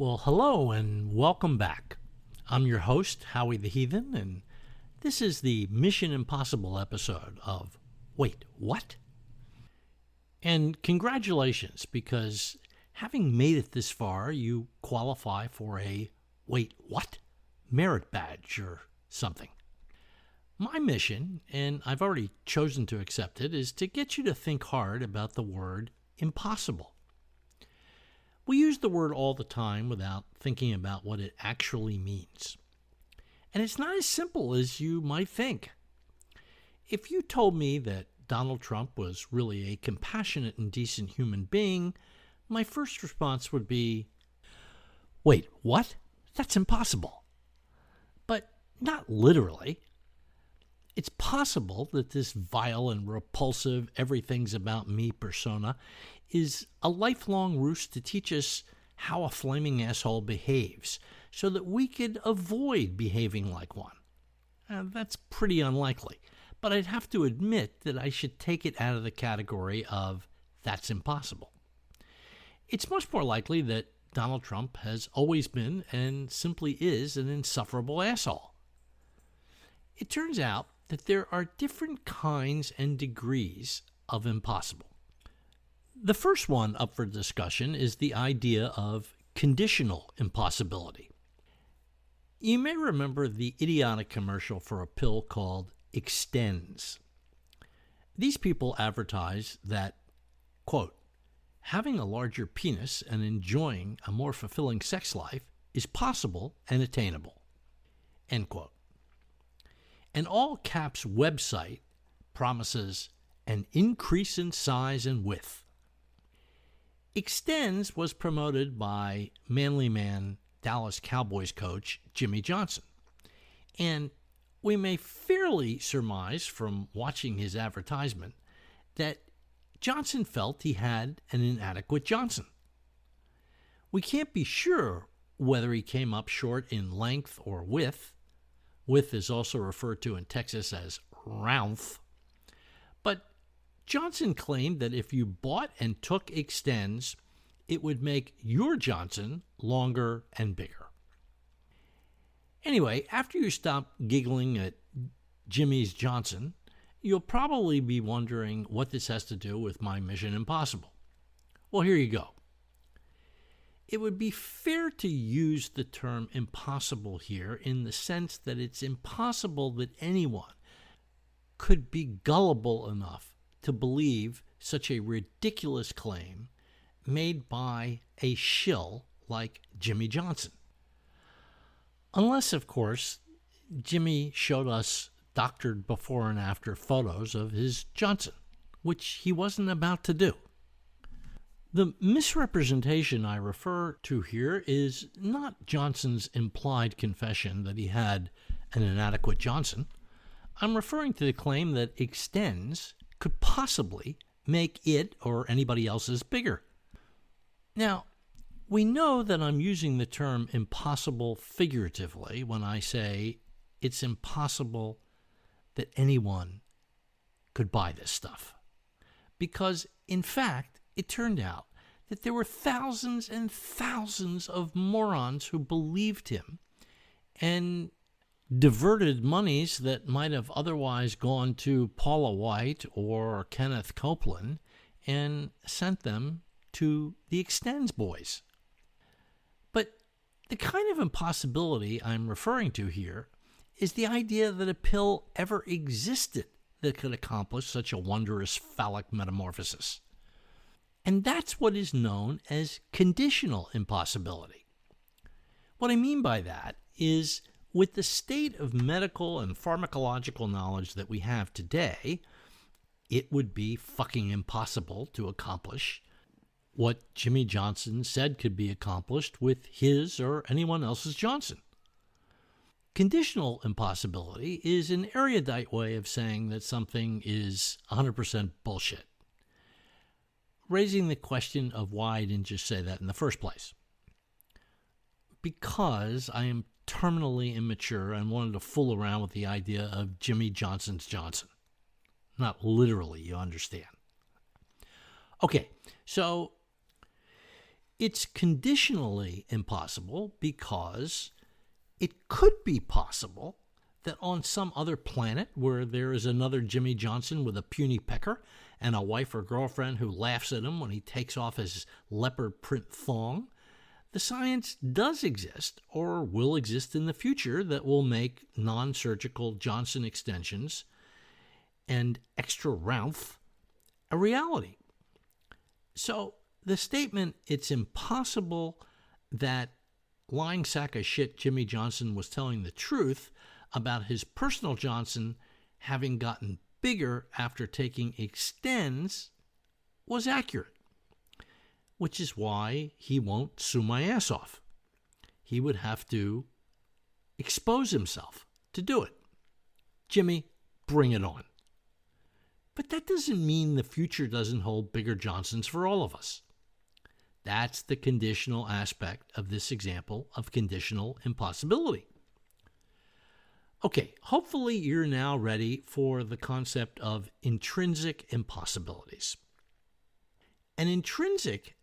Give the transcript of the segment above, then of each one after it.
Well, hello and welcome back. I'm your host, Howie the Heathen, and this is the Mission Impossible episode of Wait, What? And congratulations, because having made it this far, you qualify for a Wait, What? Merit badge or something. My mission, and I've already chosen to accept it, is to get you to think hard about the word impossible. We use the word all the time without thinking about what it actually means. And it's not as simple as you might think. If you told me that Donald Trump was really a compassionate and decent human being, my first response would be, wait, what? That's impossible. But not literally. It's possible that this vile and repulsive everything's about me persona is a lifelong ruse to teach us how a flaming asshole behaves so that we could avoid behaving like one. That's pretty unlikely, but I'd have to admit that I should take it out of the category of that's impossible. It's much more likely that Donald Trump has always been and simply is an insufferable asshole. It turns out that there are different kinds and degrees of impossible. The first one up for discussion is the idea of conditional impossibility. You may remember the idiotic commercial for a pill called EXTENZE. These people advertise that, quote, having a larger penis and enjoying a more fulfilling sex life is possible and attainable, end quote. An all-caps website promises an increase in size and width. EXTENZE was promoted by manly man Dallas Cowboys coach Jimmy Johnson. And we may fairly surmise from watching his advertisement that Johnson felt he had an inadequate Johnson. We can't be sure whether he came up short in length or width. Width is also referred to in Texas as rounth. But Johnson claimed that if you bought and took EXTENZE, it would make your Johnson longer and bigger. Anyway, after you stop giggling at Jimmy's Johnson, you'll probably be wondering what this has to do with my Mission Impossible. Well, here you go. It would be fair to use the term impossible here in the sense that it's impossible that anyone could be gullible enough to believe such a ridiculous claim made by a shill like Jimmy Johnson. Unless, of course, Jimmy showed us doctored before and after photos of his Johnson, which he wasn't about to do. The misrepresentation I refer to here is not Johnson's implied confession that he had an inadequate Johnson. I'm referring to the claim that EXTENZE could possibly make it or anybody else's bigger. Now, we know that I'm using the term impossible figuratively when I say it's impossible that anyone could buy this stuff. Because, in fact, it turned out that there were thousands and thousands of morons who believed him and diverted monies that might have otherwise gone to Paula White or Kenneth Copeland and sent them to the EXTENZE boys. But the kind of impossibility I'm referring to here is the idea that a pill ever existed that could accomplish such a wondrous phallic metamorphosis. And that's what is known as conditional impossibility. What I mean by that is, with the state of medical and pharmacological knowledge that we have today, it would be fucking impossible to accomplish what Jimmy Johnson said could be accomplished with his or anyone else's Johnson. Conditional impossibility is an erudite way of saying that something is 100% bullshit, raising the question of why I didn't just say that in the first place. Because I am terminally immature and wanted to fool around with the idea of Jimmy Johnson's Johnson. Not literally, you understand. Okay, so It's conditionally impossible because it could be possible that on some other planet where there is another Jimmy Johnson with a puny pecker and a wife or girlfriend who laughs at him when he takes off his leopard print thong, the science does exist or will exist in the future that will make non-surgical Johnson extensions and extra Ralph a reality. So the statement, it's impossible that lying sack of shit Jimmy Johnson was telling the truth about his personal Johnson having gotten bigger after taking EXTENZE, was accurate, which is why he won't sue my ass off. He would have to expose himself to do it. Jimmy, bring it on. But that doesn't mean the future doesn't hold bigger Johnsons for all of us. That's the conditional aspect of this example of conditional impossibility. Okay, hopefully you're now ready for the concept of intrinsic impossibilities. An intrinsic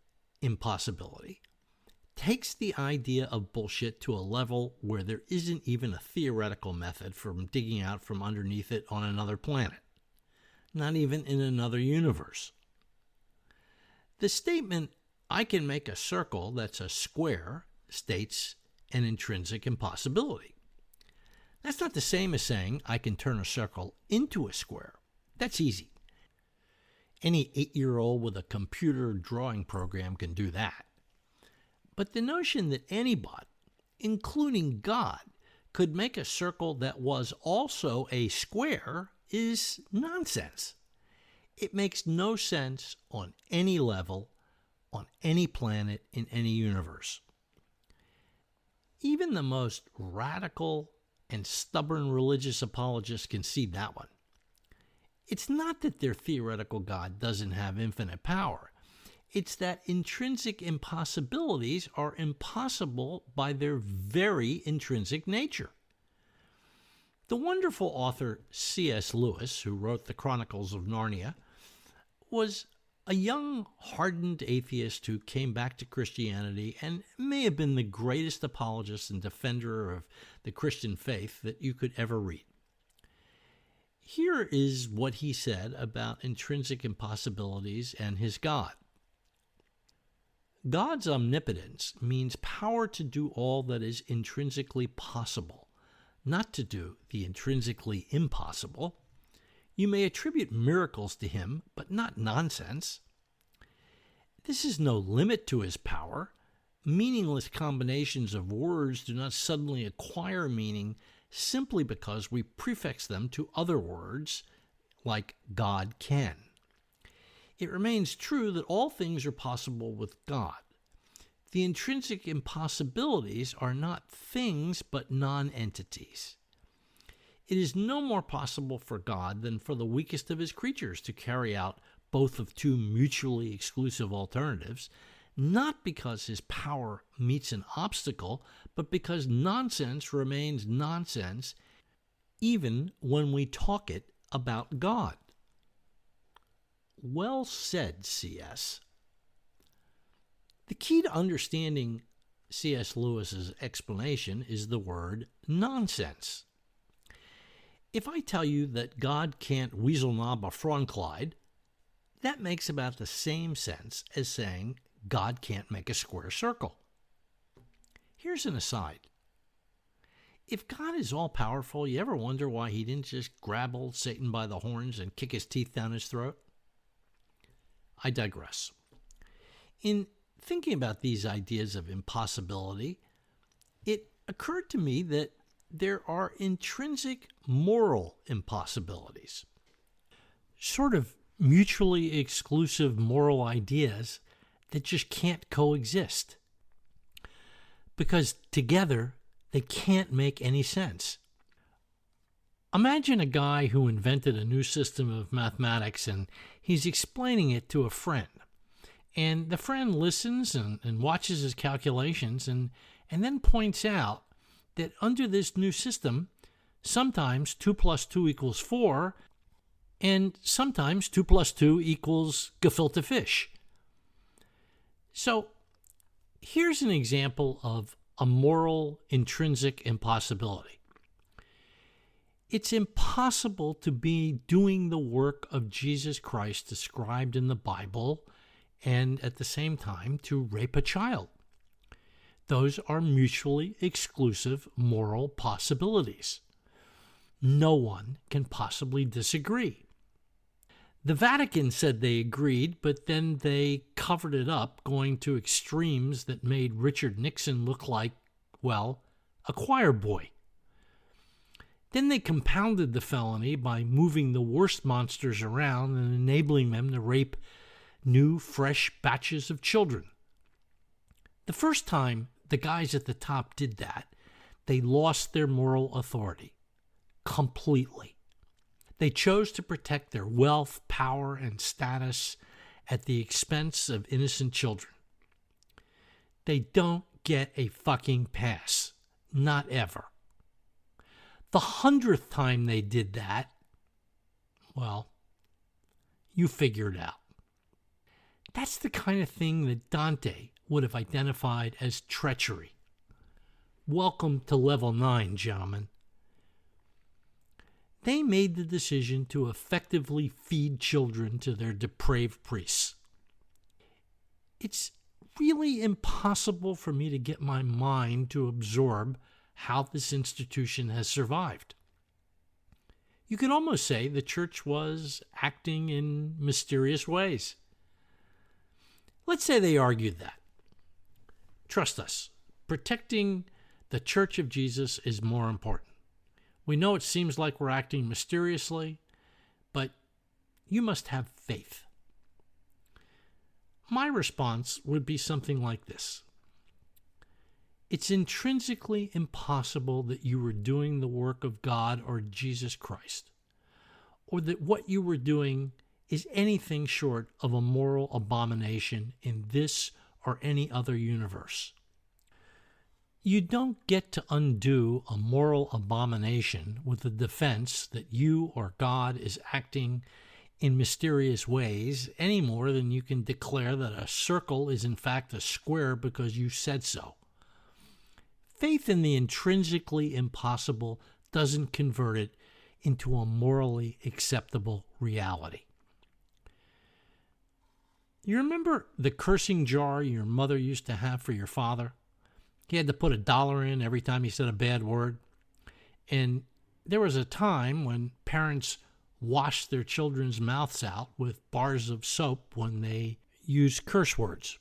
impossibility takes the idea of bullshit to a level where there isn't even a theoretical method for digging out from underneath it on another planet, not even in another universe. The statement, I can make a circle that's a square, states an intrinsic impossibility. That's not the same as saying I can turn a circle into a square. That's easy. Any 8-year-old with a computer drawing program can do that. But the notion that anybody, including God, could make a circle that was also a square is nonsense. It makes no sense on any level, on any planet, in any universe. Even the most radical and stubborn religious apologists can see that one. It's not that their theoretical God doesn't have infinite power. It's that intrinsic impossibilities are impossible by their very intrinsic nature. The wonderful author C.S. Lewis, who wrote the Chronicles of Narnia, was a young, hardened atheist who came back to Christianity and may have been the greatest apologist and defender of the Christian faith that you could ever read. Here is what he said about intrinsic impossibilities and his God. God's omnipotence means power to do all that is intrinsically possible, not to do the intrinsically impossible. You may attribute miracles to him, but not nonsense. This is no limit to his power. Meaningless combinations of words do not suddenly acquire meaning simply because we prefix them to other words, like God can. It remains true that all things are possible with God. The intrinsic impossibilities are not things, but non-entities. It is no more possible for God than for the weakest of his creatures to carry out both of two mutually exclusive alternatives, not because his power meets an obstacle, but because nonsense remains nonsense even when we talk it about God. Well said, C.S. The key to understanding C.S. Lewis's explanation is the word nonsense. If I tell you that God can't weasel knob a Frauenkleid, that makes about the same sense as saying God can't make a square circle. Here's an aside. If God is all-powerful, you ever wonder why he didn't just grab old Satan by the horns and kick his teeth down his throat? I digress. In thinking about these ideas of impossibility, it occurred to me that there are intrinsic moral impossibilities, sort of mutually exclusive moral ideas that just can't coexist, because together they can't make any sense. Imagine a guy who invented a new system of mathematics and he's explaining it to a friend. And the friend listens and watches his calculations and then points out that under this new system, sometimes 2 plus 2 equals 4, and sometimes 2 plus 2 equals gefilte fish. So Here's an example of a moral intrinsic impossibility. It's impossible to be doing the work of Jesus Christ described in the Bible and at the same time to rape a child. Those are mutually exclusive moral possibilities. No one can possibly disagree. The Vatican said they agreed, but then they covered it up, going to extremes that made Richard Nixon look like, well, a choir boy. Then they compounded the felony by moving the worst monsters around and enabling them to rape new, fresh batches of children. The first time the guys at the top did that, they lost their moral authority completely. They chose to protect their wealth, power, and status at the expense of innocent children. They don't get a fucking pass. Not ever. The 100th time they did that, well, you figure it out. That's the kind of thing that Dante would have identified as treachery. Welcome to level 9, gentlemen. They made the decision to effectively feed children to their depraved priests. It's really impossible for me to get my mind to absorb how this institution has survived. You could almost say the church was acting in mysterious ways. Let's say they argued that. Trust us, protecting the Church of Jesus is more important. We know it seems like we're acting mysteriously, but you must have faith. My response would be something like this. It's intrinsically impossible that you were doing the work of God or Jesus Christ, or that what you were doing is anything short of a moral abomination in this or any other universe. You don't get to undo a moral abomination with the defense that you or God is acting in mysterious ways any more than you can declare that a circle is in fact a square because you said so. Faith in the intrinsically impossible doesn't convert it into a morally acceptable reality. You remember the cursing jar your mother used to have for your father? He had to put $1 in every time he said a bad word. And there was a time when parents washed their children's mouths out with bars of soap when they used curse words.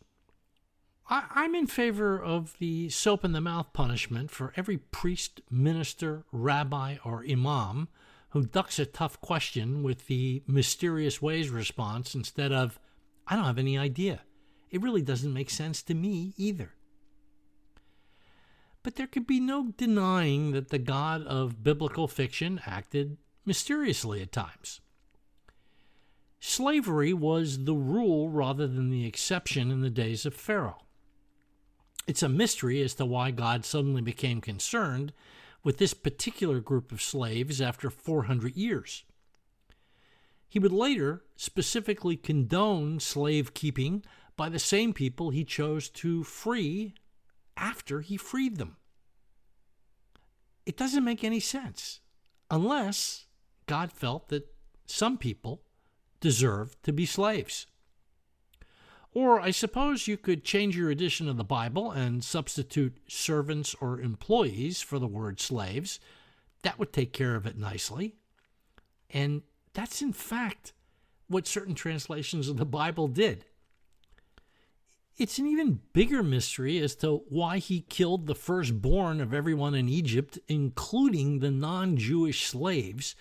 I'm in favor of the soap in the mouth punishment for every priest, minister, rabbi, or imam who ducks a tough question with the mysterious ways response instead of, I don't have any idea. It really doesn't make sense to me either. But there could be no denying that the God of biblical fiction acted mysteriously at times. Slavery was the rule rather than the exception in the days of Pharaoh. It's a mystery as to why God suddenly became concerned with this particular group of slaves after 400 years. He would later specifically condone slave keeping by the same people he chose to free after he freed them. It doesn't make any sense unless God felt that some people deserved to be slaves. Or I suppose you could change your edition of the Bible and substitute servants or employees for the word slaves. That would take care of it nicely. And that's in fact what certain translations of the Bible did. It's an even bigger mystery as to why he killed the firstborn of everyone in Egypt, including the non-Jewish slaves,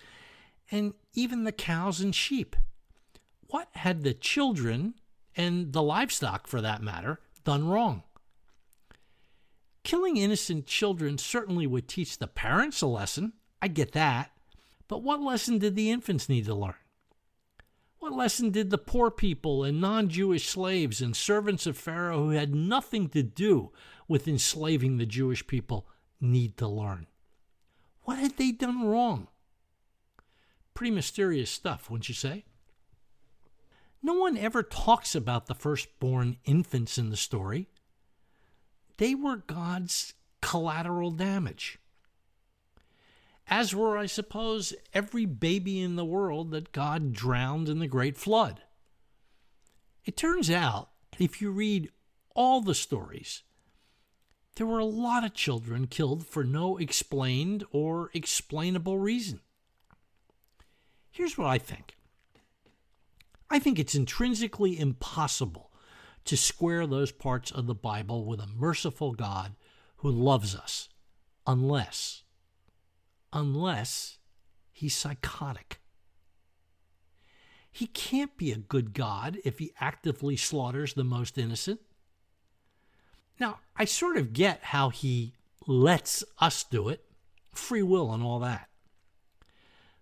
and even the cows and sheep. What had the children, and the livestock for that matter, done wrong? Killing innocent children certainly would teach the parents a lesson. I get that. But what lesson did the infants need to learn? What lesson did the poor people and non-Jewish slaves and servants of Pharaoh who had nothing to do with enslaving the Jewish people need to learn? What had they done wrong? Pretty mysterious stuff, wouldn't you say? No one ever talks about the firstborn infants in the story. they were God's collateral damage. As were, I suppose, every baby in the world that God drowned in the Great Flood. It turns out, if you read all the stories, there were a lot of children killed for no explained or explainable reason. Here's what I think. I think it's intrinsically impossible to square those parts of the Bible with a merciful God who loves us, unless he's psychotic. He can't be a good God if he actively slaughters the most innocent. Now, I sort of get how he lets us do it, free will and all that.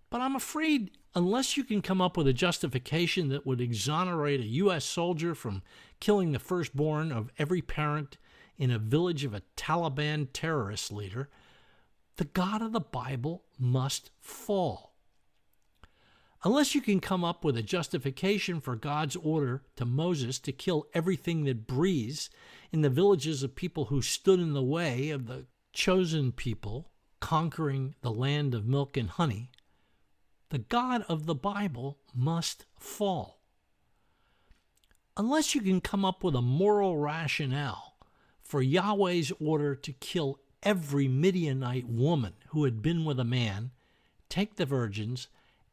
But I'm afraid unless you can come up with a justification that would exonerate a U.S. soldier from killing the firstborn of every parent in a village of a Taliban terrorist leader, the God of the Bible must fall. Unless you can come up with a justification for God's order to Moses to kill everything that breathes in the villages of people who stood in the way of the chosen people conquering the land of milk and honey, the God of the Bible must fall. Unless you can come up with a moral rationale for Yahweh's order to kill every Midianite woman who had been with a man, take the virgins,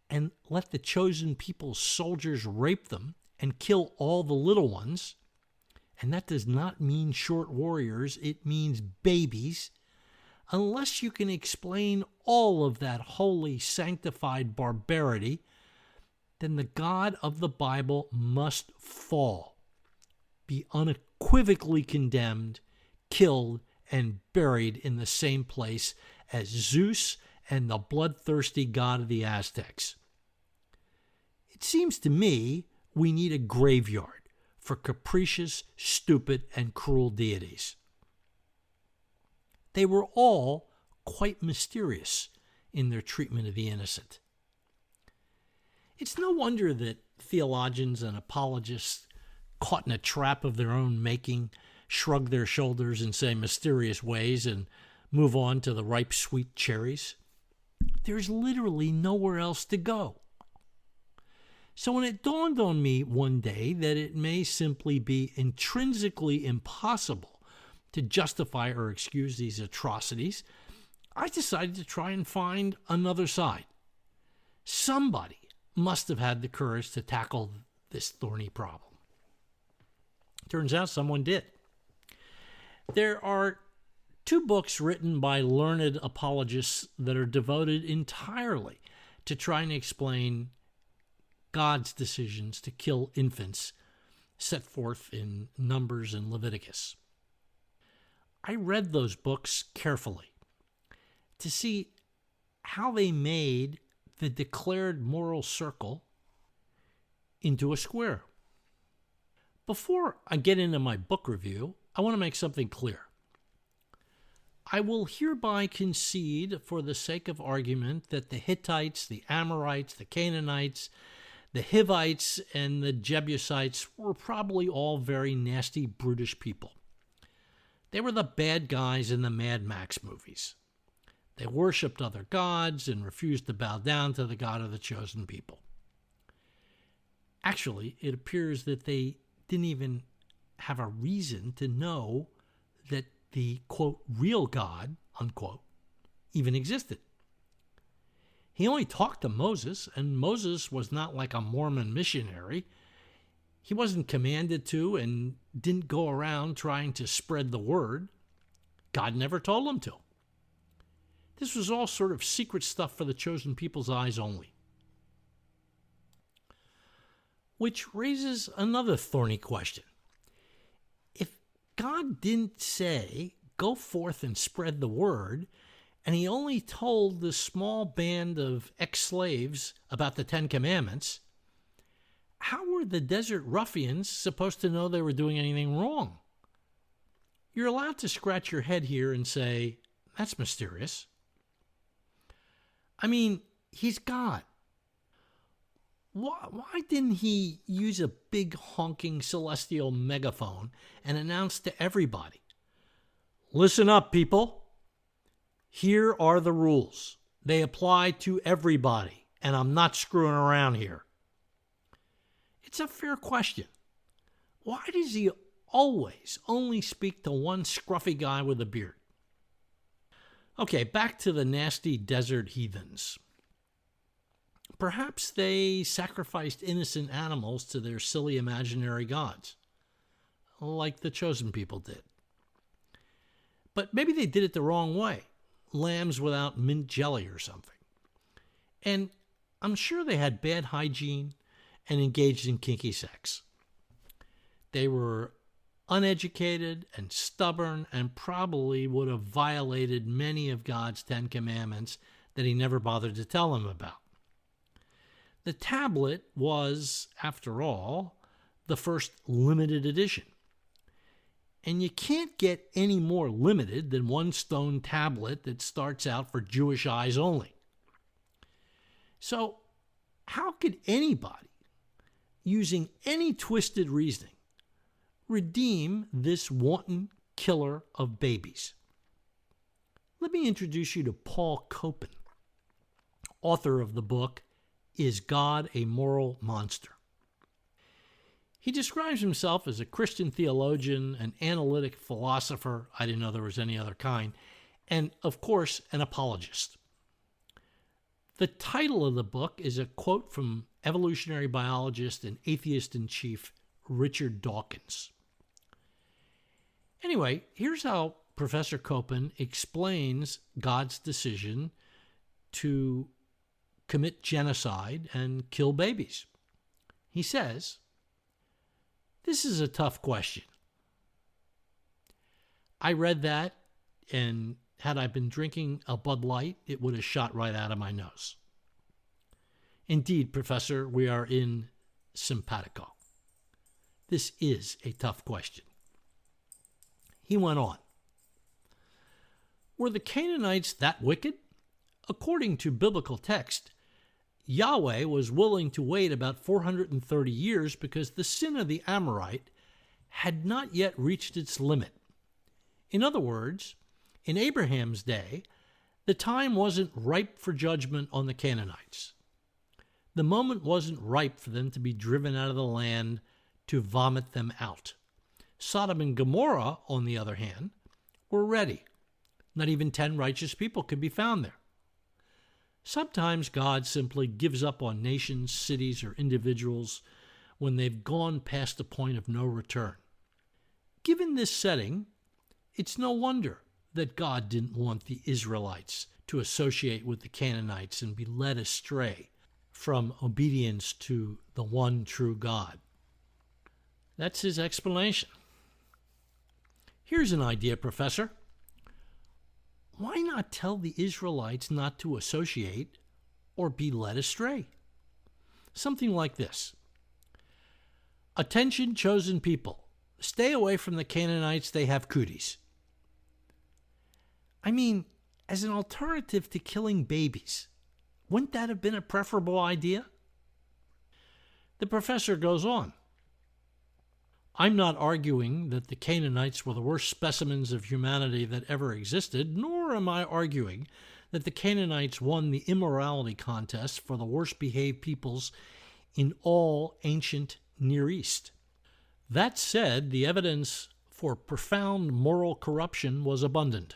and let the chosen people's soldiers rape them and kill all the little ones, and that does not mean short warriors, it means babies, unless you can explain all of that holy, sanctified barbarity, then the God of the Bible must fall, be unequivocally condemned, killed, and buried in the same place as Zeus and the bloodthirsty god of the Aztecs. It seems to me we need a graveyard for capricious, stupid, and cruel deities. They were all quite mysterious in their treatment of the innocent. It's no wonder that theologians and apologists, caught in a trap of their own making, shrug their shoulders and say mysterious ways and move on to the ripe sweet cherries. There's literally nowhere else to go. So when it dawned on me one day that it may simply be intrinsically impossible to justify or excuse these atrocities, I decided to try and find another side. Somebody must have had the courage to tackle this thorny problem. Turns out someone did. There are 2 books written by learned apologists that are devoted entirely to trying to explain God's decisions to kill infants set forth in Numbers and Leviticus. I read those books carefully to see how they made the declared moral circle into a square. Before I get into my book review, I want to make something clear. I will hereby concede, for the sake of argument, that the Hittites, the Amorites, the Canaanites, the Hivites, and the Jebusites were probably all very nasty, brutish people. They were the bad guys in the Mad Max movies. They worshipped other gods and refused to bow down to the God of the chosen people. Actually, it appears that they didn't even have a reason to know that the, quote, real God, unquote, even existed. He only talked to Moses, and Moses was not like a Mormon missionary. He wasn't commanded to and didn't go around trying to spread the word. God never told him to. This was all sort of secret stuff for the chosen people's eyes only. Which raises another thorny question. If God didn't say, go forth and spread the word, and he only told this small band of ex-slaves about the 10 Commandments, how were the desert ruffians supposed to know they were doing anything wrong? You're allowed to scratch your head here and say, that's mysterious. I mean, he's God. Why didn't he use a big honking celestial megaphone and announce to everybody, Listen up, people. Here are the rules. They apply to everybody, and I'm not screwing around here. It's a fair question. Why does he always only speak to one scruffy guy with a beard? Okay, back to the nasty desert heathens. Perhaps they sacrificed innocent animals to their silly imaginary gods, like the chosen people did. But maybe they did it the wrong way. Lambs without mint jelly or something. And I'm sure they had bad hygiene and engaged in kinky sex. They were uneducated and stubborn and probably would have violated many of God's 10 Commandments that he never bothered to tell them about. The tablet was, after all, the first limited edition. And you can't get any more limited than one stone tablet that starts out for Jewish eyes only. So, how could anybody, using any twisted reasoning, redeem this wanton killer of babies? Let me introduce you to Paul Copan, author of the book, Is God a Moral Monster? He describes himself as a Christian theologian, an analytic philosopher, I didn't know there was any other kind, and, of course, an apologist. The title of the book is a quote from evolutionary biologist and atheist-in-chief Richard Dawkins. Anyway, here's how Professor Copan explains God's decision to commit genocide and kill babies. He says, "This is a tough question. I read that, and had I been drinking a Bud Light, it would have shot right out of my nose. Indeed, Professor, we are in simpatico. This is a tough question." He went on. Were the Canaanites that wicked? According to biblical text, Yahweh was willing to wait about 430 years because the sin of the Amorite had not yet reached its limit. In other words, in Abraham's day, the time wasn't ripe for judgment on the Canaanites. The moment wasn't ripe for them to be driven out of the land to vomit them out. Sodom and Gomorrah, on the other hand, were ready. Not even 10 righteous people could be found there. Sometimes God simply gives up on nations, cities, or individuals when they've gone past the point of no return. Given this setting, it's no wonder that God didn't want the Israelites to associate with the Canaanites and be led astray from obedience to the one true God. That's his explanation. Here's an idea, Professor. Why not tell the Israelites not to associate or be led astray? Something like this. Attention, chosen people. Stay away from the Canaanites, they have cooties. I mean, as an alternative to killing babies, wouldn't that have been a preferable idea? The professor goes on. I'm not arguing that the Canaanites were the worst specimens of humanity that ever existed, nor am I arguing that the Canaanites won the immorality contest for the worst behaved peoples in all ancient Near East. That said, the evidence for profound moral corruption was abundant.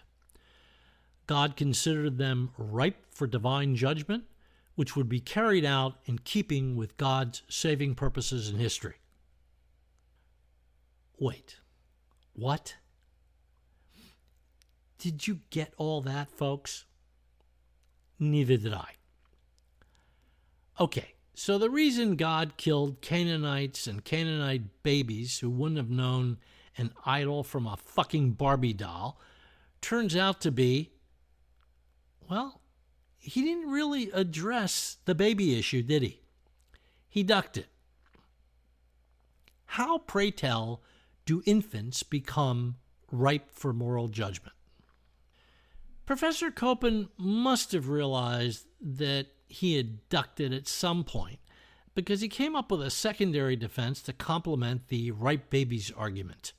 God considered them ripe for divine judgment, which would be carried out in keeping with God's saving purposes in history. Wait, what? Did you get all that, folks? Neither did I. Okay, so the reason God killed Canaanites and Canaanite babies who wouldn't have known an idol from a fucking Barbie doll turns out to be, well, he didn't really address the baby issue, did he? He ducked it. How, pray tell, do infants become ripe for moral judgment? Professor Copan must have realized that he had ducked it at some point because he came up with a secondary defense to complement the ripe babies argument.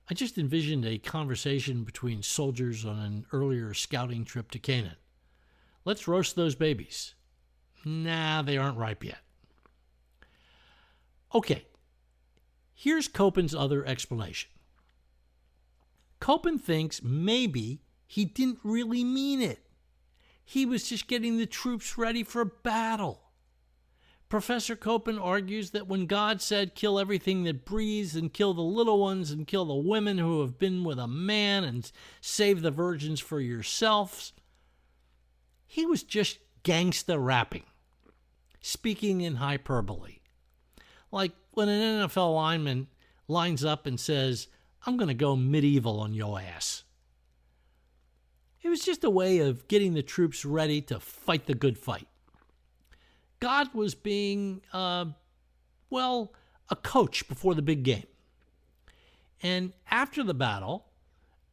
I just envisioned a conversation between soldiers on an earlier scouting trip to Canaan. Let's roast those babies. Nah, they aren't ripe yet. Okay, here's Copen's other explanation. Copen thinks maybe he didn't really mean it. He was just getting the troops ready for battle. Professor Copen argues that when God said, kill everything that breathes and kill the little ones and kill the women who have been with a man and save the virgins for yourselves, he was just gangsta rapping, speaking in hyperbole. Like when an NFL lineman lines up and says, I'm going to go medieval on your ass. It was just a way of getting the troops ready to fight the good fight. God was being, a coach before the big game. And after the battle,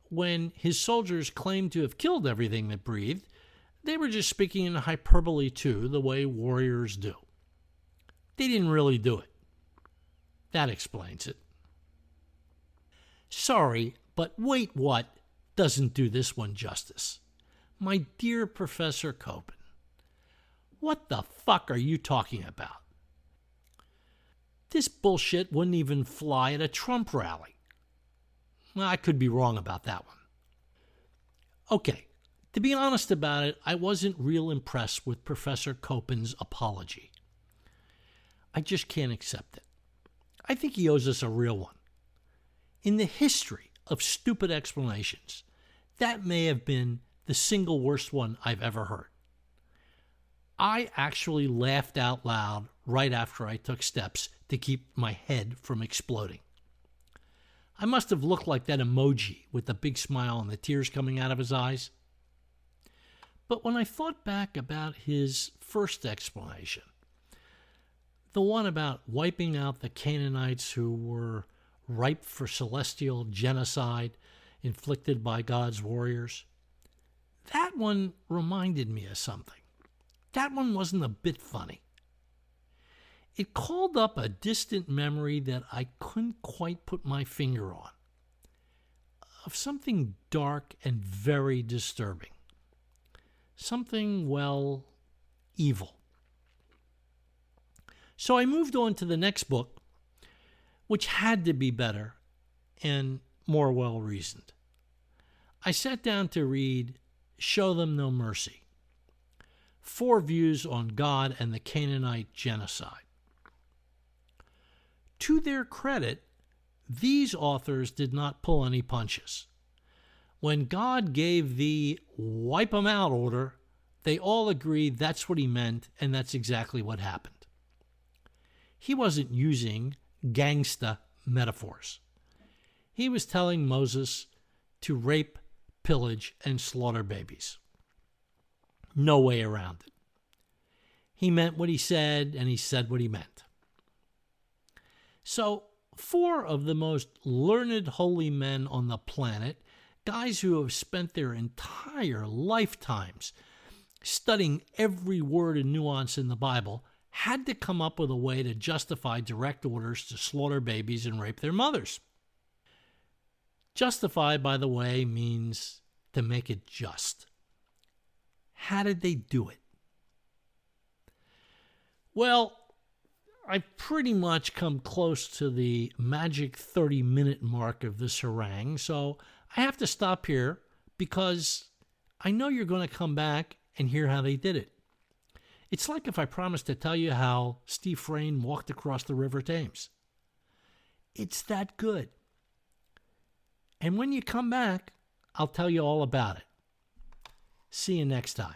when his soldiers claimed to have killed everything that breathed, they were just speaking in hyperbole too, the way warriors do. They didn't really do it. That explains it. Sorry, but wait what doesn't do this one justice. My dear Professor Copen, what the fuck are you talking about? This bullshit wouldn't even fly at a Trump rally. Well, I could be wrong about that one. Okay, to be honest about it, I wasn't real impressed with Professor Copen's apology. I just can't accept it. I think he owes us a real one. In the history of stupid explanations, that may have been the single worst one I've ever heard. I actually laughed out loud right after I took steps to keep my head from exploding. I must have looked like that emoji with the big smile and the tears coming out of his eyes. But when I thought back about his first explanation, the one about wiping out the Canaanites who were ripe for celestial genocide inflicted by God's warriors, that one reminded me of something. That one wasn't a bit funny. It called up a distant memory that I couldn't quite put my finger on, of something dark and very disturbing. Something, evil. So I moved on to the next book, which had to be better and more well-reasoned. I sat down to read Show Them No Mercy. 4 views on God and the Canaanite genocide. To their credit, these authors did not pull any punches. When God gave the wipe 'em out order, they all agreed that's what he meant, and that's exactly what happened. He wasn't using gangsta metaphors. He was telling Moses to rape, pillage, and slaughter babies. No way around it. He meant what he said, and he said what he meant. So, 4 of the most learned holy men on the planet, guys who have spent their entire lifetimes studying every word and nuance in the Bible, had to come up with a way to justify direct orders to slaughter babies and rape their mothers. Justify, by the way, means to make it just. How did they do it? Well, I've pretty much come close to the magic 30-minute mark of this harangue, so I have to stop here because I know you're going to come back and hear how they did it. It's like if I promised to tell you how Steve Frayne walked across the River Thames. It's that good. And when you come back, I'll tell you all about it. See you next time.